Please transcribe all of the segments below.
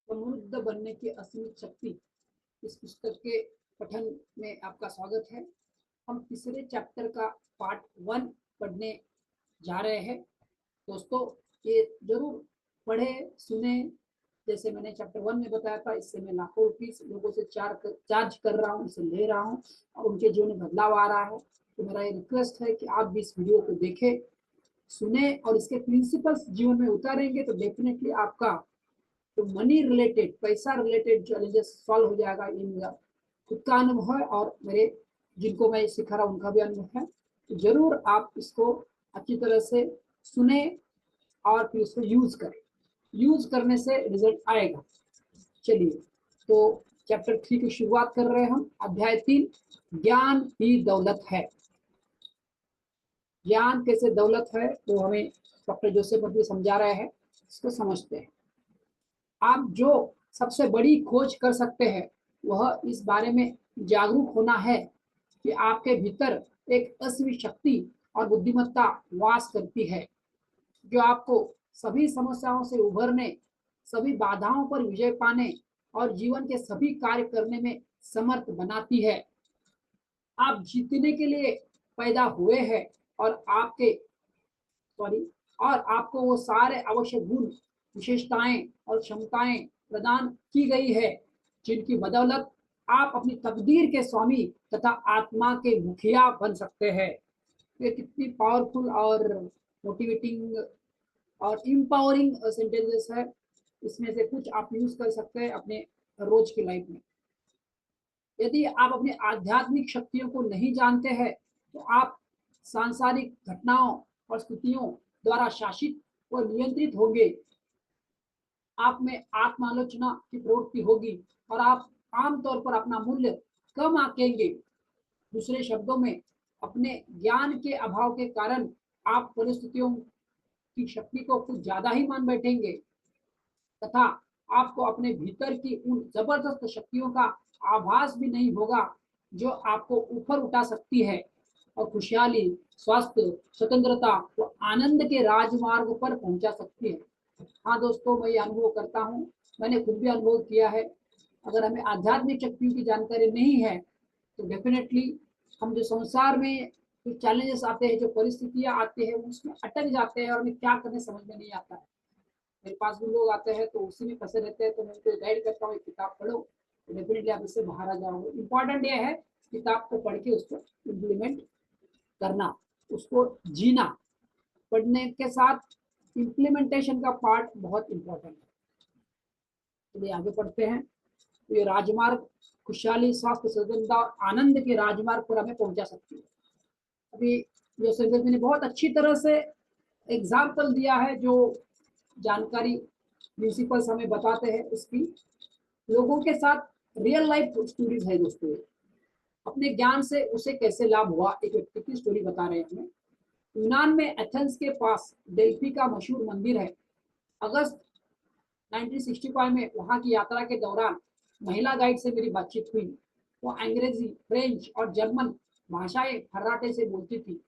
समृद्ध बनने की असीमित शक्ति इस पुस्तक के पठन में आपका स्वागत है। हम तीसरे चैप्टर का पार्ट 1 पढ़ने जा रहे हैं। दोस्तों ये जरूर पढ़े सुने। जैसे मैंने चैप्टर 1 में बताया था, इससे मैं लाखों रुपीस लोगों से चार्ज कर रहा हूँ, इसे ले रहा हूँ और उनके जीवन में बदलाव आ रहा है। तो मेरा ये रिक्वेस्ट है कि आप भी इस वीडियो को देखें, सुने और इसके प्रिंसिपल्स जीवन में उतारेंगे तो डेफिनेटली आपका तो मनी रिलेटेड, पैसा रिलेटेड चैलेंजेस सॉल्व हो जाएगा। ये मेरा खुद का अनुभव है और मेरे जिनको मैं सिखा रहा हूँ उनका भी अनुभव है। तो जरूर आप इसको अच्छी तरह से सुने और फिर इसको यूज करें। यूज करने से रिजल्ट आएगा। चलिए तो चैप्टर 3 की शुरुआत कर रहे हैं हम। अध्याय 3, ज्ञान ही दौलत है। ज्ञान कैसे दौलत है वो हमें डॉक्टर जोसेफ भी समझा रहे हैं। इसको समझते हैं। आप जो सबसे बड़ी खोज कर सकते हैं वह इस बारे में जागरूक होना है कि आपके भीतर एक असीमित शक्ति और बुद्धिमत्ता वास करती है, जो आपको सभी समस्याओं से उभरने, सभी बाधाओं पर विजय पाने और जीवन के सभी कार्य करने में समर्थ बनाती है। आप जीतने के लिए पैदा हुए हैं और आपको वो सारे आवश्यक गुण, विशेषताएं और क्षमताएं प्रदान की गई है जिनकी बदौलत आप अपनी तकदीर के स्वामी तथा आत्मा के मुखिया बन सकते हैं। ये कितनी पावरफुल और मोटिवेटिंग और इंपावरिंग सेंटेंसेस है। इसमें से कुछ आप यूज कर सकते हैं अपने रोज की लाइफ में। यदि आप अपनी आध्यात्मिक शक्तियों को नहीं जानते हैं तो आप सांसारिक घटनाओं और स्थितियों द्वारा शासित व नियंत्रित होंगे। आप में आत्मालोचना की प्रवृत्ति होगी और आप आमतौर पर अपना मूल्य कम आंकेंगे। दूसरे शब्दों में, अपने ज्ञान के अभाव के कारण आप परिस्थितियों की शक्ति को कुछ ज्यादा ही मान बैठेंगे तथा आपको अपने भीतर की उन जबरदस्त शक्तियों का आभास भी नहीं होगा जो आपको ऊपर उठा सकती है और खुशहाली, स्वास्थ्य, स्वतंत्रता व आनंद के राजमार्ग पर पहुंचा सकती है। हाँ दोस्तों, मैं ये अनुभव करता हूँ, मैंने खुद भी अनुभव किया है। अगर हमें आध्यात्मिक शक्तियों की जानकारी नहीं है तो डेफिनेटली हम जो संसार में जो चैलेंजेस आते हैं, जो परिस्थितियां आती है, उसमें अटक जाते हैं और हमें क्या करने समझ में नहीं आता है। मेरे पास भी लोग आते हैं तो उसी में फंसे रहते हैं, तो मैं उनको गाइड करता हूँ किताब पढ़ो तो डेफिनेटली आप इससे बाहर आ जाओगे। इंपॉर्टेंट ये है किताब को पढ़ के उसको इम्प्लीमेंट करना, उसको जीना। पढ़ने के साथ इम्प्लीमेंटेशन का पार्ट बहुत इंपॉर्टेंट है। चलिए आगे पढ़ते हैं। तो ये राजमार्ग खुशहाली, स्वास्थ्य, स्वतंत्रता और आनंद के राजमार्ग पर हमें पहुंचा सकती है। अभी जोसेफ ने बहुत अच्छी तरह से एग्जाम्पल दिया है, जो जानकारी प्रिंसिपल्स हमें बताते हैं उसकी लोगों के साथ रियल लाइफ स्टोरीज है दोस्तों। अपने ज्ञान से उसे कैसे लाभ हुआ, एक व्यक्ति की स्टोरी बता रहे हैं हमें। यूनान में एथेंस के पास डेल्फी का मशहूर मंदिर है। अगस्त 1965 में वहां की यात्रा के दौरान महिला गाइड से मेरी बातचीत हुई। वो अंग्रेजी, फ्रेंच और जर्मन भाषाएं फर्राटे से बोलती थी।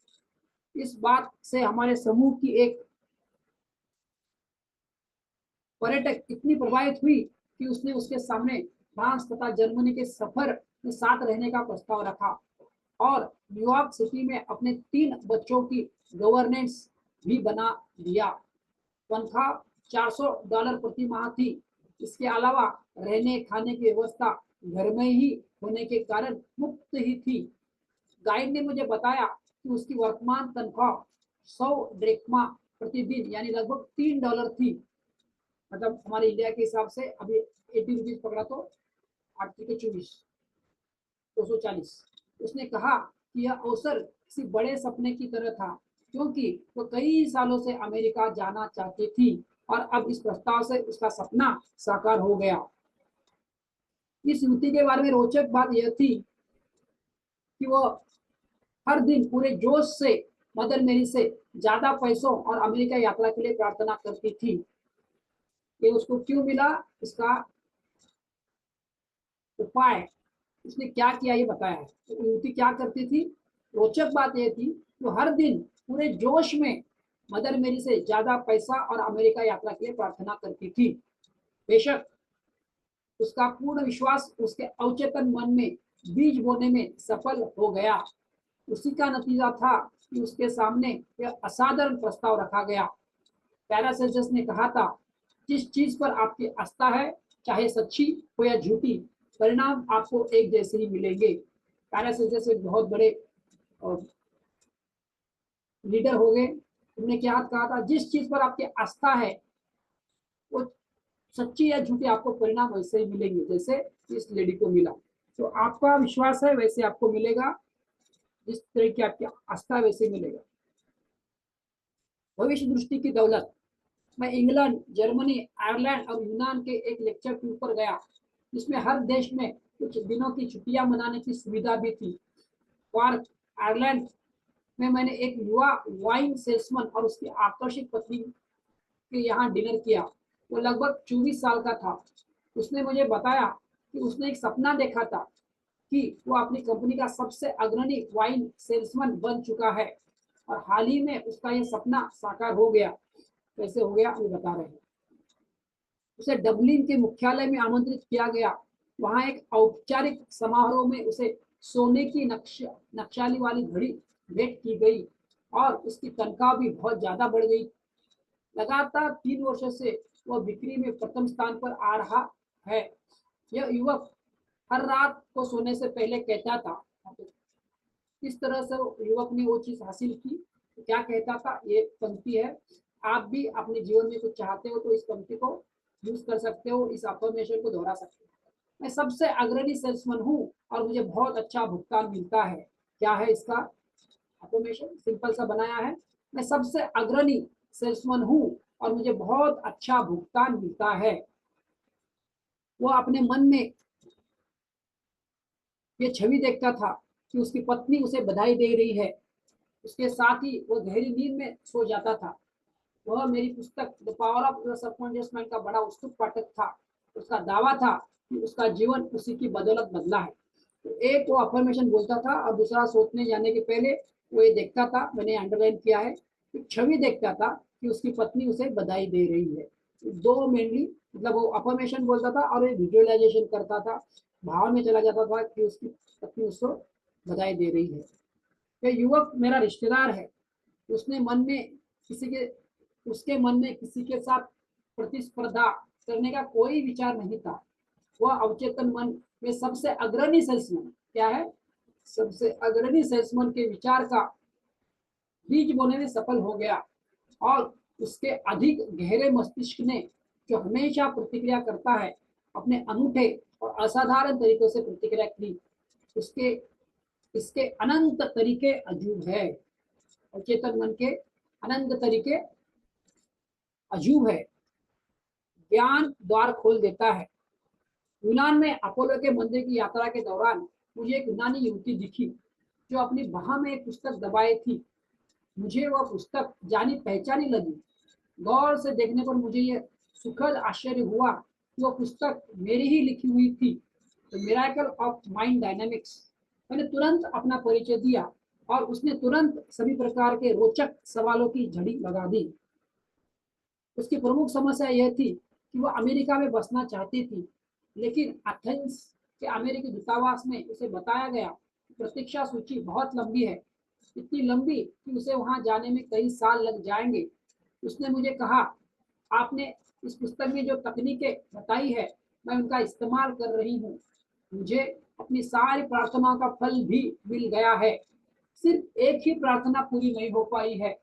इस बात से हमारे समूह की एक पर्यटक इतनी प्रभावित हुई कि उसने उसके सामने फ्रांस तथा जर्मनी के सफर में साथ रहने का प्रस्ताव रखा और न्यूयॉर्क सिटी में अपने 3 बच्चों की गवर्नेंस भी बना दिया। तनख्वाह $400 प्रति माह थी। इसके अलावा रहने खाने की व्यवस्था घर में ही होने के कारण मुफ्त ही थी। गाइड ने मुझे बताया कि उसकी वर्तमान तनख्वाह 100 ड्रेक्मा प्रतिदिन यानी लगभग $3 थी। मतलब हमारे इंडिया के हिसाब से अभी 80 रुपीज पकड़ा तो 8 के 24, 240। उसने कहा कि यह अवसर किसी बड़े सपने की तरह था, क्योंकि वो कई सालों से अमेरिका जाना चाहती थी और अब इस प्रस्ताव से उसका सपना साकार हो गया। इस युवती के बारे में रोचक बात यह थी कि वो हर दिन पूरे जोश से मदर मेरी से ज्यादा पैसों और अमेरिका यात्रा के लिए प्रार्थना करती थी। ये उसको क्यों मिला, इसका उपाय उसने क्या किया ये बताया है। तो युवती क्या करती थी, रोचक बात यह थी तो हर दिन पूरे जोश में मदर मेरी से ज्यादा पैसा और अमेरिका यात्रा के लिए प्रार्थना करती थी। बेशक उसका पूर्ण विश्वास उसके अवचेतन मन में बीज बोने में सफल हो गया। उसी का नतीजा था कि उसके सामने यह असाधारण प्रस्ताव रखा गया। पैरासेल्सस ने कहा था, जिस चीज पर आपकी आस्था है, चाहे सच्ची हो या झूठी, परिणाम आपको एक जैसे ही मिलेंगे। पैरासेल्सस एक बहुत बड़े लीडर हो गए। उन्होंने क्या कहा था, जिस चीज पर आपकी आस्था है वो सच्ची या झूठी, आपको परिणाम वैसे ही मिलेंगे जैसे इस लेडी को मिला। तो आपका विश्वास है वैसे आपको मिलेगा, जिस तरह की आपकी आस्था वैसे मिलेगा। भविष्य दृष्टि की दौलत। मैं इंग्लैंड, जर्मनी, आयरलैंड और यूनान के एक लेक्चर के ऊपर गया, जिसमें हर देश में कुछ दिनों की छुट्टियां मनाने की सुविधा भी थी। पार्क आयरलैंड में मैंने एक युवा वाइन सेल्समैन और उसकी आकर्षक पत्नी के यहाँ डिनर किया। वो लगभग 24 साल का था। उसने मुझे बताया कि उसने एक सपना देखा था कि वो अपनी कंपनी का सबसे अग्रणी वाइन सेल्समैन बन चुका है, और हाल ही में उसका ये सपना साकार हो गया। कैसे हो गया, वो बता रहे हैं। उसे डबलिन के मुख्यालय में आमंत्रित किया गया। वहां एक औपचारिक समारोह में उसे सोने की नक्शाली वाली घड़ी भेंट की गई, और उसकी तनख्वाह भी बहुत ज्यादा बढ़ गई। लगातार 3 वर्षों से वह बिक्री में प्रथम स्थान पर आ रहा है। यह युवक हर रात को सोने से पहले कहता था, किस तरह से युवक ने वो चीज हासिल की, तो क्या कहता था, ये पंक्ति है। आप भी अपने जीवन में कुछ चाहते हो तो इस पंक्ति को यूज कर सकते हो, इस अफर्मेशन को दोहरा सकते हो। मैं सबसे अग्रणी सेल्समैन हूँ और मुझे बहुत अच्छा भुगतान मिलता है। क्या है इसका अफर्मेशन? सिंपल सा बनाया है, मैं सबसे अग्रणी सेल्समैन हूँ और मुझे बहुत अच्छा भुगतान मिलता है। वो अपने मन में ये छवि देखता था कि उसकी पत्नी उसे बधाई दे रही है। उसके साथ ही वह गहरी नींद में सो जाता था। वह मेरी पुस्तक the power of the subconscious mind का बड़ा उत्सुक पाठक था। उसका दावा था कि उसका जीवन उसी की बदौलत बदला है। तो एक वो अफर्मेशन बोलता था और दूसरा सोचने जाने के पहले वो ये देखता था, मैंने अंडरलाइन किया है, एक छवि देखता था कि उसकी पत्नी उसे बधाई दे रही है। दो मेनली, मतलब वो अफर्मेशन बोलता था और विजुअलाइजेशन करता था, भाव में चला जाता था कि उसकी पत्नी उसको बधाई दे रही है। ये युवक मेरा रिश्तेदार है। उसने मन में किसी के उसके मन में किसी के साथ प्रतिस्पर्धा करने का कोई विचार नहीं था। वह अवचेतन मन में सबसे अग्रणी सेल्समैन, क्या है, सबसे अग्रणी सेल्समैन के विचार का बीज बोने में सफल हो गया, और उसके अधिक गहरे मस्तिष्क ने, जो हमेशा प्रतिक्रिया करता है, अपने अनूठे और असाधारण तरीकों से प्रतिक्रिया की। उसके इसके अनंत तरीके अजूब है। अवचेतन मन के अनंत तरीके अजूब है, ज्ञान द्वार खोल देता है। यूनान में अपोलो के मंदिर की यात्रा के दौरान मुझे एक यूनानी युवती दिखी जो अपनी बाह में एक पुस्तक दबाए थी। मुझे वह पुस्तक जानी पहचानी लगी। गौर से देखने पर मुझे यह सुखद आश्चर्य हुआ कि वह पुस्तक मेरी ही लिखी हुई थी, the miracle of mind dynamics. मैंने तुरंत अपना परिचय दिया और उसने तुरंत सभी प्रकार के रोचक सवालों की झड़ी लगा दी। उसकी प्रमुख समस्या यह थी कि वह अमेरिका में बसना चाहती थी, लेकिन एथेंस के अमेरिकी दूतावास में उसे बताया गया कि प्रतीक्षा सूची बहुत लंबी है, इतनी लंबी कि उसे वहां जाने में कई साल लग जाएंगे। उसने मुझे कहा, आपने इस पुस्तक में जो तकनीकें बताई है, मैं उनका इस्तेमाल कर रही हूँ। मुझे अपनी सारी प्रार्थनाओं का फल भी मिल गया है। सिर्फ एक ही प्रार्थना पूरी नहीं हो पाई है,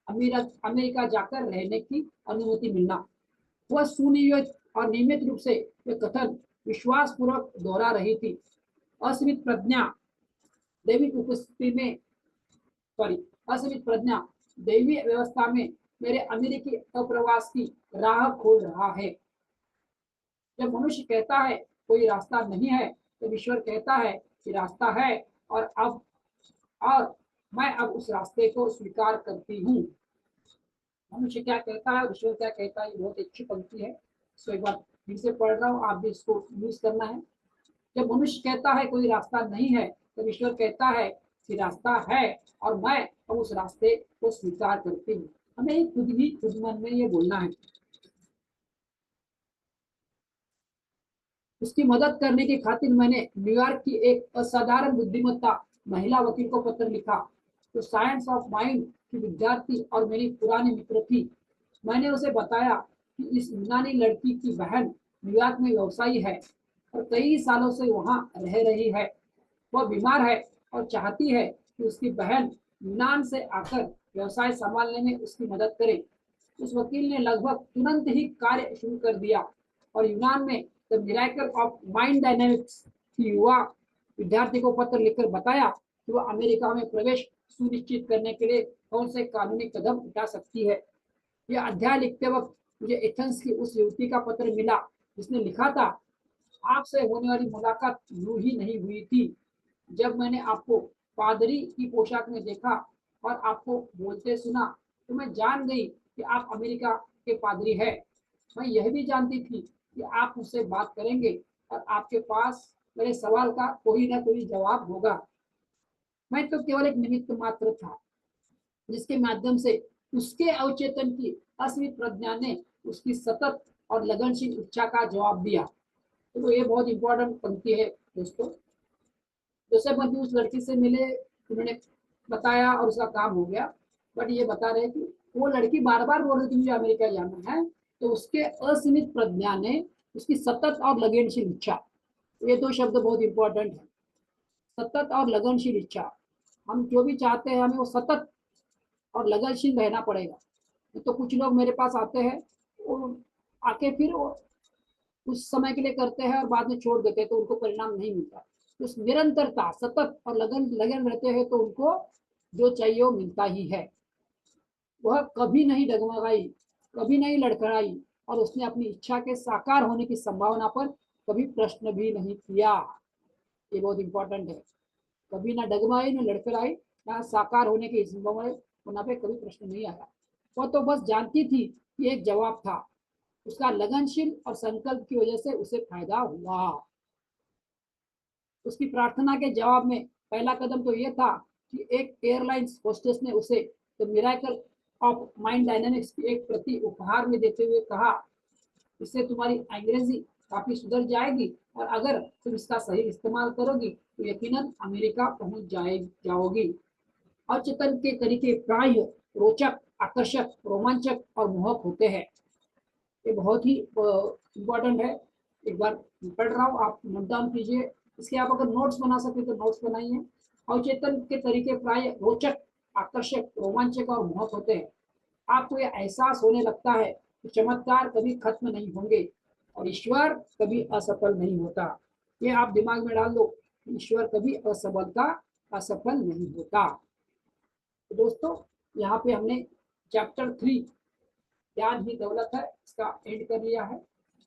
अमेरिका जाकर रहने की अनुमति मिलना। वह सुनियोजित और नियमित रूप से ये कथन विश्वास पूर्वक दोहरा रही थी। असीमित प्रज्ञा दैविक उपस्थिति में सॉरी असीमित प्रज्ञा दैवीय व्यवस्था में मेरे अमेरिकी अप्रवास की राह खोल रहा है। जब मनुष्य कहता है कोई रास्ता नहीं है, तो ईश्वर कहता है कि रास्ता है, और मैं अब उस रास्ते को स्वीकार करती हूँ। मनुष्य क्या कहता है और ईश्वर क्या कहता है, ये बहुत अच्छी पंक्ति है। इसको एक बार फिर से पढ़ रहा हूँ, आप भी इसको यूज करना है। जब मनुष्य कहता है कोई रास्ता नहीं है, तो ईश्वर कहता है कि रास्ता है, और मैं अब उस रास्ते को स्वीकार करती हूँ। हमें खुद ही खुद मन में ये बोलना है। उसकी मदद करने की खातिर मैंने न्यूयॉर्क की एक असाधारण बुद्धिमत्ता महिला वकील को पत्र लिखा, जो साइंस ऑफ माइंड की विद्यार्थी और मेरी पुरानी मित्र थी। मैंने उसे बताया कि इस यूनानी लड़की की बहन न्यूयॉर्क में व्यवसायी है और कई सालों से वहां रह रही है। वह बीमार है और चाहती है कि उसकी बहन यूनान से आकर व्यवसाय संभालने में उसकी मदद करे। उस वकील ने लगभग तुरंत ही कार्य शुरू कर दिया और यूनान में the miracle of mind dynamics की युवा विद्यार्थी को पत्र लिखकर बताया कि वह अमेरिका में प्रवेश सुनिश्चित करने के लिए कौन से कानूनी कदम उठा सकती है। यह अध्याय लिखते वक्त मुझे एथेंस की उस युवती का पत्र मिला जिसने लिखा था, आपसे होने वाली मुलाकात यूं ही नहीं हुई थी। जब मैंने आपको पादरी की पोशाक में देखा और आपको बोलते सुना तो मैं जान गई कि आप अमेरिका के पादरी हैं। मैं यह भी जानती थी कि आप मुझसे बात करेंगे और आपके पास मेरे सवाल का कोई ना कोई जवाब होगा। मैं तो केवल एक निमित्त मात्र था जिसके माध्यम से उसके अवचेतन की अस्मित प्रज्ञा ने उसकी सतत और लगनशील इच्छा का जवाब दिया। तो ये बहुत इंपॉर्टेंट पंक्ति है दोस्तों। जोसेफ मर्फी उस लड़की से मिले, उन्होंने बताया और उसका काम हो गया। बट ये बता रहे कि वो लड़की बार बार बोल रही थी मुझे अमेरिका जाना है, तो उसके असीमित प्रज्ञा ने उसकी सतत और लगनशील इच्छा, ये दो शब्द बहुत इंपॉर्टेंट है, सतत और लगनशील इच्छा। हम जो भी चाहते हैं हमें वो सतत और लगनशील रहना पड़ेगा। तो कुछ लोग मेरे पास आते हैं, वो आके फिर वो कुछ समय के लिए करते हैं और बाद में छोड़ देते हैं, तो उनको परिणाम नहीं मिलता। तो निरंतरता, सतत और लगन लगन रहते हैं तो उनको जो चाहिए वो मिलता ही है। वह कभी नहीं डगमगाई, कभी नहीं लड़खड़ाई और उसने अपनी इच्छा के साकार होने की संभावना पर कभी प्रश्न भी नहीं किया। ये बहुत इंपॉर्टेंट है। कभी ना डगमगाई, ना लड़खड़ाई, ना साकार होने की संभावना पे कभी प्रश्न नहीं आया। वह तो बस जानती थी कि एक जवाब था। उसका लगनशील और संकल्प की वजह से उसे फायदा हुआ। उसकी प्रार्थना के जवाब में पहला कदम तो यह था कि एक एयरलाइंस होस्टेस ने उसे the miracle of mind dynamics की एक प्रति उपहार में देते हुए कहा, इससे तुम्हारी अंग्रेजी काफी सुधर जाएगी और अगर तुम इसका सही इस्तेमाल करोगी तो यकीनन अमेरिका पहुंच जाओगी। अवचेतन के तरीके प्राय रोचक, आकर्षक, रोमांचक और मोहक होते हैं। ये बहुत ही इम्पोर्टेंट है। एक बार पढ़ रहा हूँ, आप नोट डाउन कीजिए। इसके आप अगर नोट्स बना सके तो नोट्स बनाइए। अवचेतन के तरीके प्राय रोचक, आकर्षक, रोमांचक और मोहक होते हैं। आपको यह एहसास होने लगता है कि चमत्कार कभी खत्म नहीं होंगे और ईश्वर कभी असफल नहीं होता। ये आप दिमाग में डाल दो, ईश्वर कभी असफल नहीं होता। तो दोस्तों, यहाँ पे हमने चैप्टर 3 ज्ञान ही दौलत है इसका एंड कर लिया है।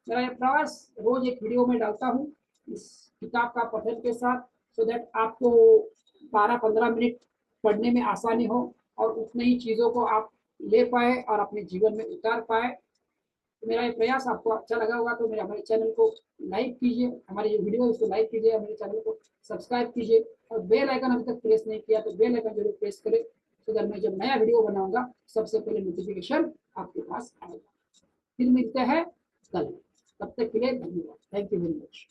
मेरा यह प्रयास रोज एक वीडियो में डालता हूँ इस किताब का पठन के साथ, सो दैट आपको 12-15 मिनट पढ़ने में आसानी हो और उतनी ही चीज़ों को आप ले पाए और अपने जीवन में उतार पाए। तो मेरा ये प्रयास आपको अच्छा लगा होगा तो मेरे हमारे चैनल को लाइक कीजिए, हमारे जो वीडियो है उसको लाइक कीजिए, हमारे चैनल को सब्सक्राइब कीजिए और बेल आइकन अभी तक प्रेस नहीं किया तो बेल आइकन जरूर प्रेस करें, तो मैं जब नया वीडियो बनाऊंगा सबसे पहले नोटिफिकेशन आपके पास आएगा। फिर मिलते हैं कल, तब तक के लिए धन्यवाद। Thank you very much.